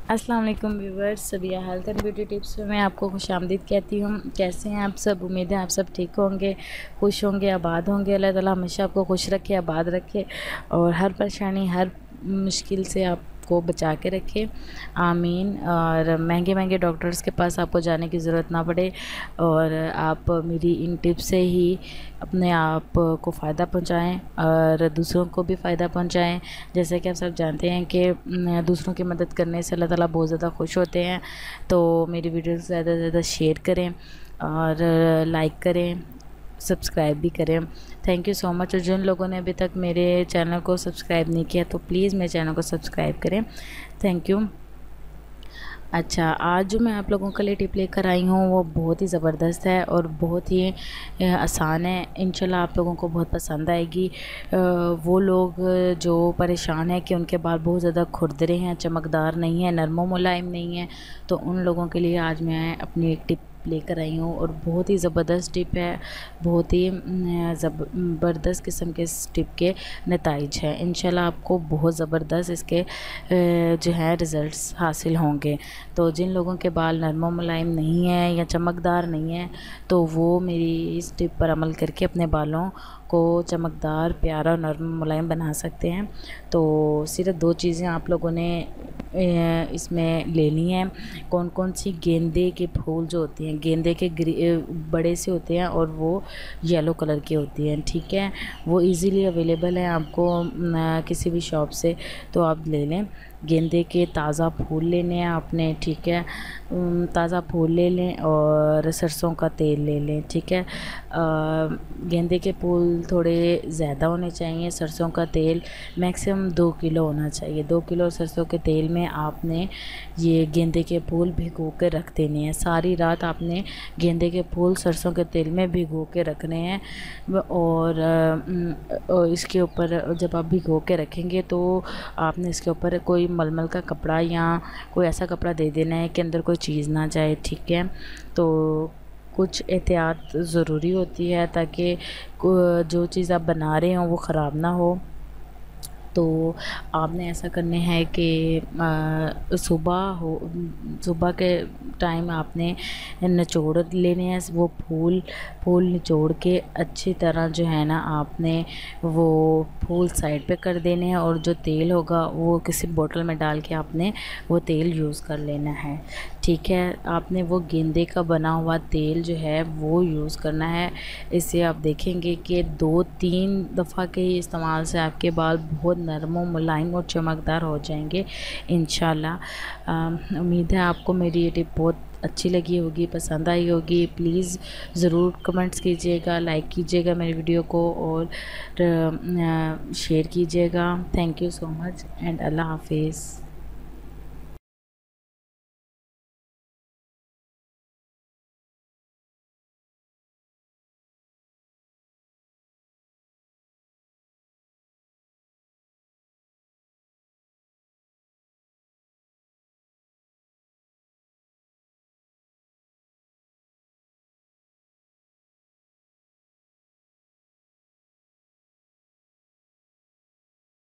अस्सलाम वालेकुम viewers, Sabiya health and beauty tips में मैं आपको खुशामदीद कहती हूँ। कैसे हैं आप सब? उम्मीद है आप सब ठीक होंगे, खुश होंगे, आबाद होंगे। अल्लाह ताला हमेशा आपको खुश रखे, आबाद रखे और हर परेशानी, हर मुश्किल से आपको बचा के रखे, आमीन। और महंगे महंगे डॉक्टर्स के पास आपको जाने की ज़रूरत ना पड़े और आप मेरी इन टिप्स से ही अपने आप को फ़ायदा पहुंचाएं और दूसरों को भी फ़ायदा पहुंचाएं। जैसे कि आप सब जानते हैं कि दूसरों की मदद करने से अल्लाह ताला बहुत ज़्यादा खुश होते हैं। तो मेरी वीडियो ज़्यादा से ज़्यादा शेयर करें और लाइक करें, सब्सक्राइब भी करें। Thank you so much. और जिन लोगों ने अभी तक मेरे चैनल को सब्सक्राइब नहीं किया तो प्लीज़ मेरे चैनल को सब्सक्राइब करें। Thank you. अच्छा, आज जो मैं आप लोगों के लिए टिप लेकर आई हूँ वो बहुत ही ज़बरदस्त है और बहुत ही आसान है। इंशाल्लाह आप लोगों को बहुत पसंद आएगी। वो लोग जो परेशान हैं कि उनके बाल बहुत ज़्यादा खुरदरे हैं, चमकदार नहीं है, नरमो मुलायम नहीं है, तो उन लोगों के लिए आज मैं अपनी एक टिप लेकर आई हूँ और बहुत ही ज़बरदस्त टिप है। बहुत ही ज़बरदस्त किस्म के इस टिप के नताइज हैं। इंशाल्लाह आपको बहुत ज़बरदस्त इसके जो है रिज़ल्ट्स हासिल होंगे। तो जिन लोगों के बाल नरम मुलायम नहीं है या चमकदार नहीं है तो वो मेरी इस टिप पर अमल करके अपने बालों को चमकदार, प्यारा और नरम मुलायम बना सकते हैं। तो सिर्फ 2 चीज़ें आप लोगों ने इसमें लेनी है। कौन कौन सी? गेंदे के फूल जो होते हैं, गेंदे के बड़े से होते हैं और वो येलो कलर के होती हैं, ठीक है। वो इजीली अवेलेबल है आपको किसी भी शॉप से, तो आप ले लें। गेंदे के ताज़ा फूल लेने हैं आपने, ठीक है। ताज़ा फूल ले लें और सरसों का तेल ले लें, ठीक है। गेंदे के फूल थोड़े ज़्यादा होने चाहिए, सरसों का तेल मैक्सिमम 2 किलो होना चाहिए। 2 किलो सरसों के तेल में आपने ये गेंदे के फूल भिगो के रख देने हैं। सारी रात आपने गेंदे के फूल सरसों के तेल में भिगो के रखने हैं और इसके ऊपर जब आप भिगो के रखेंगे तो आपने इसके ऊपर कोई मलमल का कपड़ा या कोई ऐसा कपड़ा दे देना है कि अंदर कोई चीज़ ना जाए, ठीक है। तो कुछ एहतियात ज़रूरी होती है ताकि जो चीज़ आप बना रहे हो वो ख़राब ना हो। तो आपने ऐसा करने हैं कि सुबह के टाइम आपने निचोड़ लेने हैं वो फूल निचोड़ के अच्छी तरह जो है ना आपने वो फूल साइड पे कर देने हैं और जो तेल होगा वो किसी बोतल में डाल के आपने वो तेल यूज़ कर लेना है, ठीक है। आपने वो गेंदे का बना हुआ तेल जो है वो यूज़ करना है। इससे आप देखेंगे कि 2-3 दफ़ा के इस्तेमाल से आपके बाल बहुत नरम और मुलायम और चमकदार हो जाएंगे इंशाल्लाह। उम्मीद है आपको मेरी ये टिप बहुत अच्छी लगी होगी, पसंद आई होगी। प्लीज़ ज़रूर कमेंट्स कीजिएगा, लाइक कीजिएगा मेरी वीडियो को और शेयर कीजिएगा। Thank you so much and Allah हाफिज़।